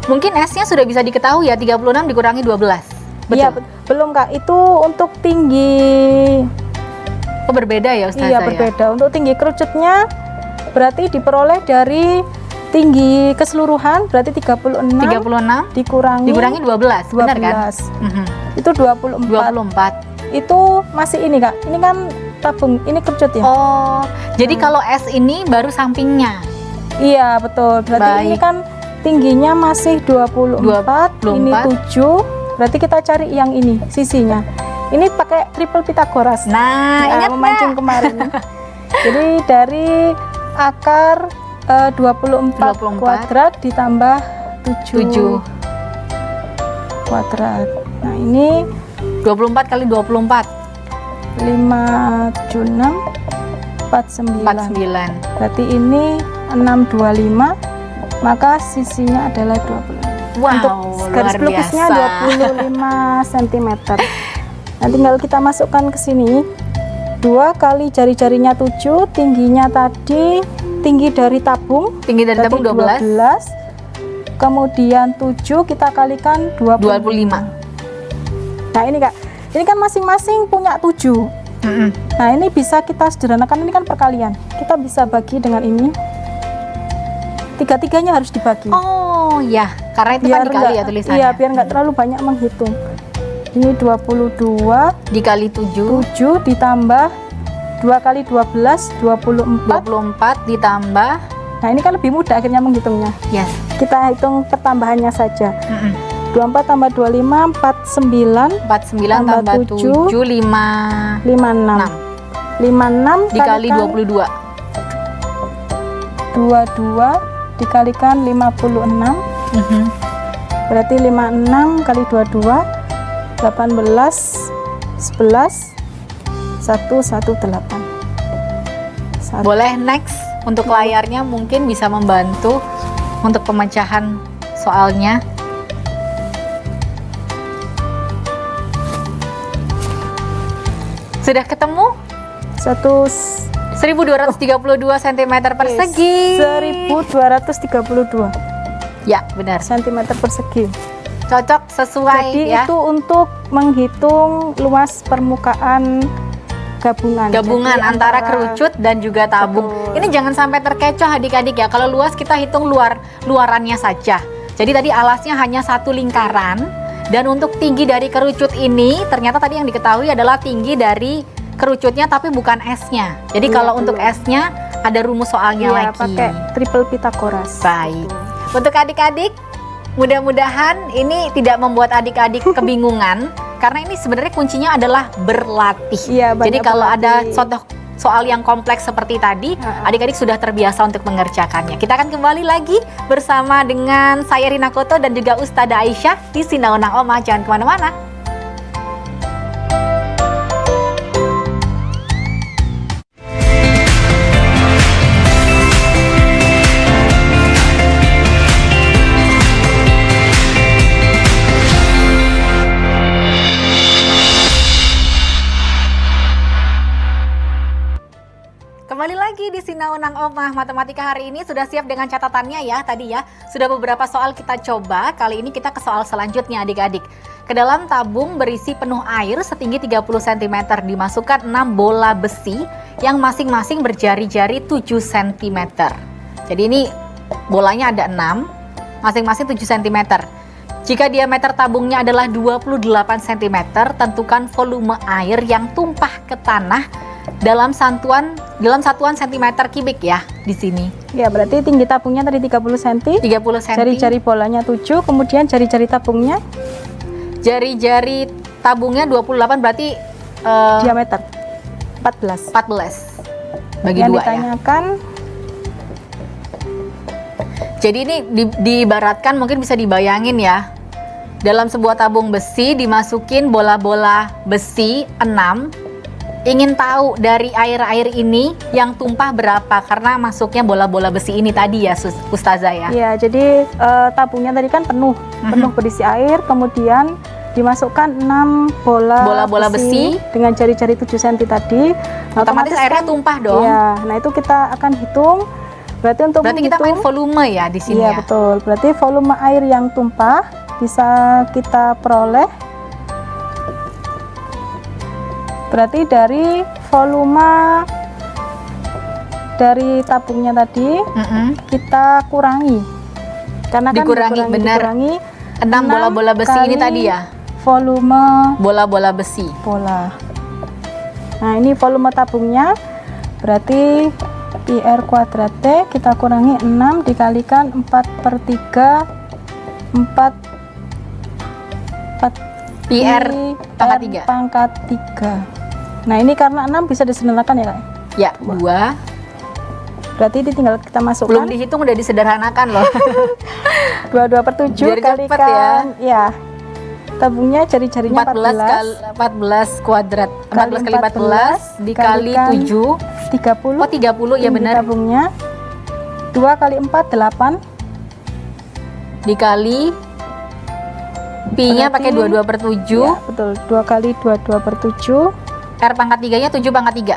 Mungkin S-nya sudah bisa diketahui ya, 36 dikurangi 12. Betul? iya, belum Kak, itu untuk tinggi. Oh, berbeda ya Ustazah Iya, ya? berbeda. Untuk tinggi kerucutnya berarti diperoleh dari tinggi keseluruhan berarti 36 36 dikurangi 12, benar kan? 12. Mhm. Itu 24. 24. Itu masih ini Kak. Ini kan tabung, ini kerucut ya. Oh, jadi kalau S ini baru sampingnya. Iya, betul. Berarti Baik. ini kan tingginya masih 24, ini 24. 7. Berarti kita cari yang ini, sisinya. Ini pakai triple Pythagoras. Nah, Ya, ingat memancing nggak? kemarin. Jadi dari akar 24 kuadrat ditambah 7 7. kuadrat. Nah, ini 24 kali 24. 576 49. 49. Berarti ini 625, maka sisinya adalah 25. Wow, Untuk garis luar pelukisnya biasa. 25 cm. Nah, tinggal kita masukkan ke sini. 2 kali jari-jarinya 7, tingginya tadi tinggi dari tabung. Tinggi dari tabung berarti 12. Kemudian 7 kita kalikan 25. 25. Nah, ini Kak. Ini kan masing-masing punya 7. Mm-mm. Nah, ini bisa kita sederhanakan, ini kan perkalian. Kita bisa bagi dengan ini. Tiga-tiganya harus dibagi. Oh ya, karena itu kan dikali ya tulisannya. Iya, biar nggak terlalu banyak menghitung. Ini 22, Dikali 7. 7 ditambah 2 kali 12, 24. 24 ditambah. Nah, ini kan lebih mudah akhirnya menghitungnya. Yes. Kita hitung pertambahannya saja. Mm-mm. 24 tambah 25, 49, 49 Tambah tambah 7, 7 5 56. 56 dikali kalikan 22. 22 dikalikan 56. Mhm. Berarti 56 kali 22 18 11 118. Boleh next untuk layarnya mungkin bisa membantu untuk pemecahan soalnya. Sudah ketemu? 1232 1232 cm persegi. 1232. Ya, benar. Sentimeter persegi. Cocok sesuai Jadi ya. itu untuk menghitung luas permukaan gabungan. Gabungan Jadi antara kerucut dan juga tabung. Betul. Ini jangan sampai terkecoh adik-adik ya. Kalau luas kita hitung luarannya saja. Jadi tadi alasnya hanya satu lingkaran. Dan untuk tinggi dari kerucut ini ternyata tadi yang diketahui adalah tinggi dari kerucutnya tapi bukan S-nya. Jadi Iya, kalau untuk belum. S-nya ada rumus soalnya Iya, lagi. pakai triple Pythagoras. Baik. Untuk adik-adik, mudah-mudahan ini tidak membuat adik-adik kebingungan karena ini sebenarnya kuncinya adalah berlatih. Iya, Jadi banyak kalau ada berlatih. soal yang kompleks seperti tadi, Ha-ha. adik-adik sudah terbiasa untuk mengerjakannya. Kita akan kembali lagi bersama dengan saya Rina Koto dan juga Ustazah Aisyah di Sinaunang Oma. Jangan kemana-mana. Kembali lagi di Sinaunang Omah. Matematika hari ini sudah siap dengan catatannya ya tadi ya. Sudah beberapa soal kita coba. Kali ini kita ke soal selanjutnya adik-adik. Ke dalam tabung berisi penuh air setinggi 30 cm dimasukkan 6 bola besi yang masing-masing berjari-jari 7 cm. Jadi ini bolanya ada 6, masing-masing 7 cm. Jika diameter tabungnya adalah 28 cm, tentukan volume air yang tumpah ke tanah dalam satuan sentimeter kubik ya di sini. Ya, berarti tinggi tabungnya tadi 30 cm. 30 cm. Jari-jari bolanya 7, kemudian jari-jari tabungnya Jari-jari tabungnya 28 berarti diameter 14. 14 bagi Yang 2 ya. ditanyakan Jadi ini diibaratkan mungkin bisa dibayangin ya. Dalam sebuah tabung besi dimasukin bola-bola besi 6. Ingin tahu dari air-air ini yang tumpah berapa karena masuknya bola-bola besi ini tadi ya Ustazah ya. ya, jadi tabungnya tadi kan penuh berisi air, kemudian dimasukkan 6 Bola-bola besi dengan jari-jari 7 cm tadi. Nah, Otomatis airnya tumpah dong. Ya, nah itu kita akan hitung. Berarti Kita main volume ya di sini Iya, ya. betul. Berarti volume air yang tumpah bisa kita peroleh. Berarti dari volume dari tabungnya tadi kita kurangi. Karena kan Dikurangi, benar. dikurangi 6 bola-bola besi ini kali tadi ya. Volume Bola-bola besi. bola. Nah, ini volume tabungnya. Berarti PR kuadrat T kita kurangi 6 dikalikan 4/3 4 PR pangkat 3. pangkat 3. Nah, ini karena 6 bisa disederhanakan ya, Kak? Ya, 2. Berarti ini tinggal kita Belum masukkan dihitung udah disederhanakan loh. 22/7 Biar cepet kalikan ya. Tabungnya jari-jarinya 14 kuadrat. 14 kali 14 dikali kalikan 7. 30. Oh, 30 ya Tinggi benar. Tabungnya 2 kali 4 8. Dikali pi-nya pakai Berarti- 22/7. Ya, betul. 2 kali 22/7. R pangkat 3-nya 7 pangkat 3.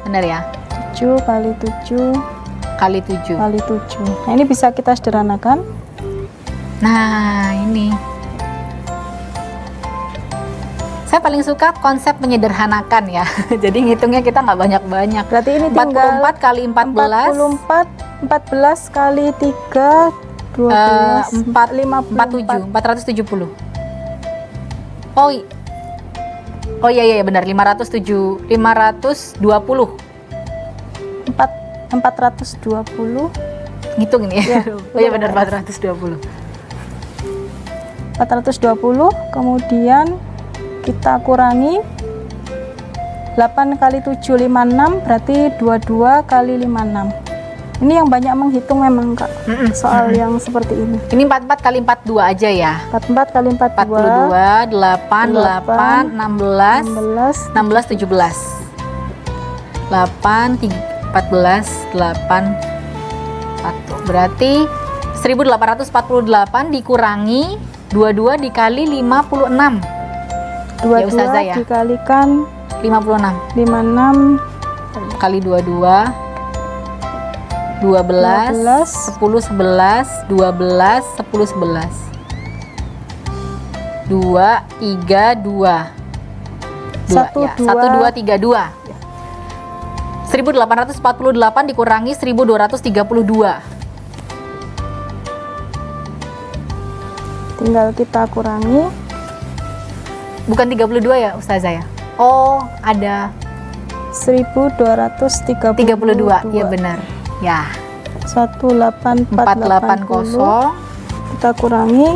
Benar ya? 7 kali 7 Kali 7. kali 7. Nah, ini bisa kita sederhanakan. Nah, ini. Saya paling suka konsep menyederhanakan ya. Jadi ngitungnya kita nggak banyak-banyak. Berarti ini tinggal 44 kali 14. 14 kali 3 12 47, 470. Oh, oh iya benar 520. 420 Ngitung ini ya. Ya, Oh iya benar 420. 420 kemudian kita kurangi 8 kali 7 56 berarti 22 kali 56. Ini yang banyak menghitung memang, Kak. Soal yang seperti ini. Ini 44 kali 42 aja ya. 44 kali 42 42, 8, 8, 16, 16, 17. 8, 14, 8, 1. Berarti 1848 dikurangi 22 dikali 56. 22 Ustazah ya. dikalikan 56 56 kali 22 12, 10, 11, 12, 10, 11. 2, 3, 2. 1, ya. 1, 2, 3, 2. 1848 dikurangi 1232. Tinggal kita kurangi. Bukan 32 ya Ustazah ya? Oh, ada 1232. ya benar. Ya. 18480 kita kurangi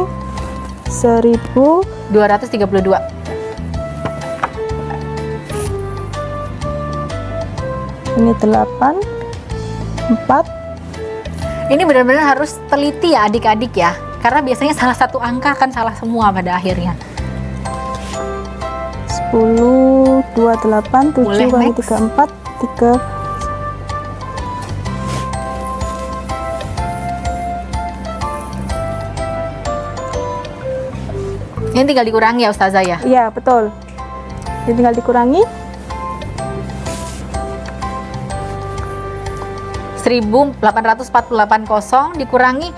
1232. Ini 8 4. Ini benar-benar harus teliti ya adik-adik ya. Karena biasanya salah satu angka akan salah semua pada akhirnya. 10 28 7 Boleh, kurangi next. 34 3. Ini tinggal dikurangi ya Ustazah ya. Iya, betul. Jadi tinggal dikurangi 1848 dikurangi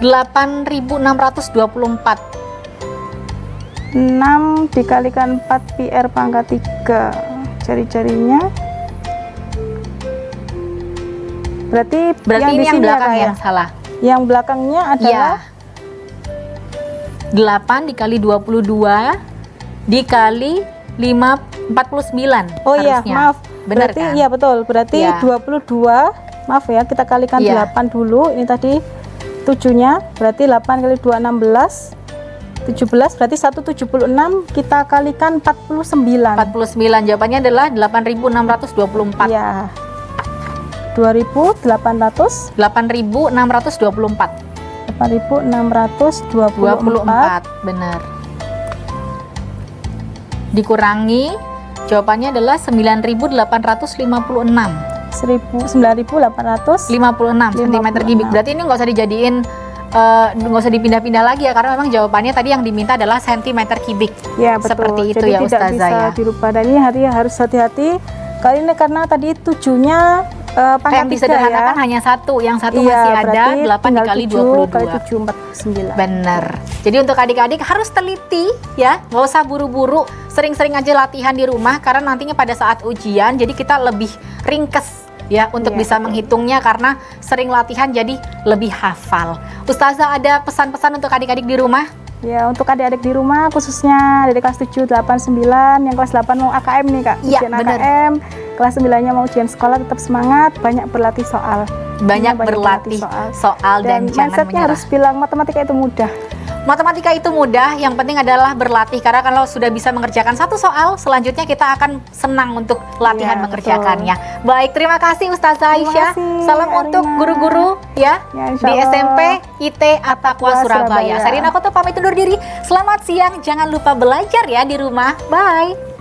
8624. 6 dikalikan 4 PR pangkat 3. Jari-jarinya. Berarti Berarti ini yang sini ya, belakang Kak, ya? yang salah. Yang belakangnya adalah Iya. 8 dikali 22 dikali 49. Oh iya, harusnya. maaf. Benar Berarti kan? iya betul. Berarti Iya. 22. Maaf ya, kita kalikan Iya. 8 dulu. Ini tadi 7-nya. Berarti 8 kali 2 16. 17 berarti 176 kita kalikan 49. 49 jawabannya adalah 8624. Iya. 2800 8624. 8624 benar. Dikurangi jawabannya adalah 9856. 9800 56 cm kubik. Berarti ini nggak usah dijadiin nggak usah dipindah-pindah lagi ya, karena memang jawabannya tadi yang diminta adalah centimeter kubik. ya betul. Seperti itu Jadi ya tidak Ustazah bisa ya. dirubah, dan ini harus hati-hati kali ini karena tadi 7-nya Yang pangkat 3 disederhanakan ya. hanya satu, yang satu Iya, masih ada berarti 8 tinggal dikali 7 kali 22. 7 49. Bener. Jadi untuk adik-adik harus teliti ya, nggak usah buru-buru, sering-sering aja latihan di rumah karena nantinya pada saat ujian jadi kita lebih ringkes ya untuk Iya, bisa betul. menghitungnya karena sering latihan jadi lebih hafal. Ustazah ada pesan-pesan untuk adik-adik di rumah? Ya, untuk adik-adik di rumah khususnya dari kelas 7, 8, 9, yang kelas 8 mau AKM nih Kak, Iya, ujian bener. AKM, kelas 9-nya mau ujian sekolah, tetap semangat, banyak berlatih soal. Banyak Intinya berlatih soal dan jangan mindsetnya menyerah. harus bilang matematika itu mudah. Matematika itu mudah, yang penting adalah berlatih karena kalau sudah bisa mengerjakan satu soal, selanjutnya kita akan senang untuk latihan Iya, mengerjakannya. Baik, terima kasih Ustazah Terima Aisyah. kasih, Salam Arina. untuk guru-guru ya, Ya, insya di Allah. SMP IT Atakwa Surabaya. Surabaya. Sarina Koto pamit undur diri. Selamat siang, jangan lupa belajar ya di rumah. Bye.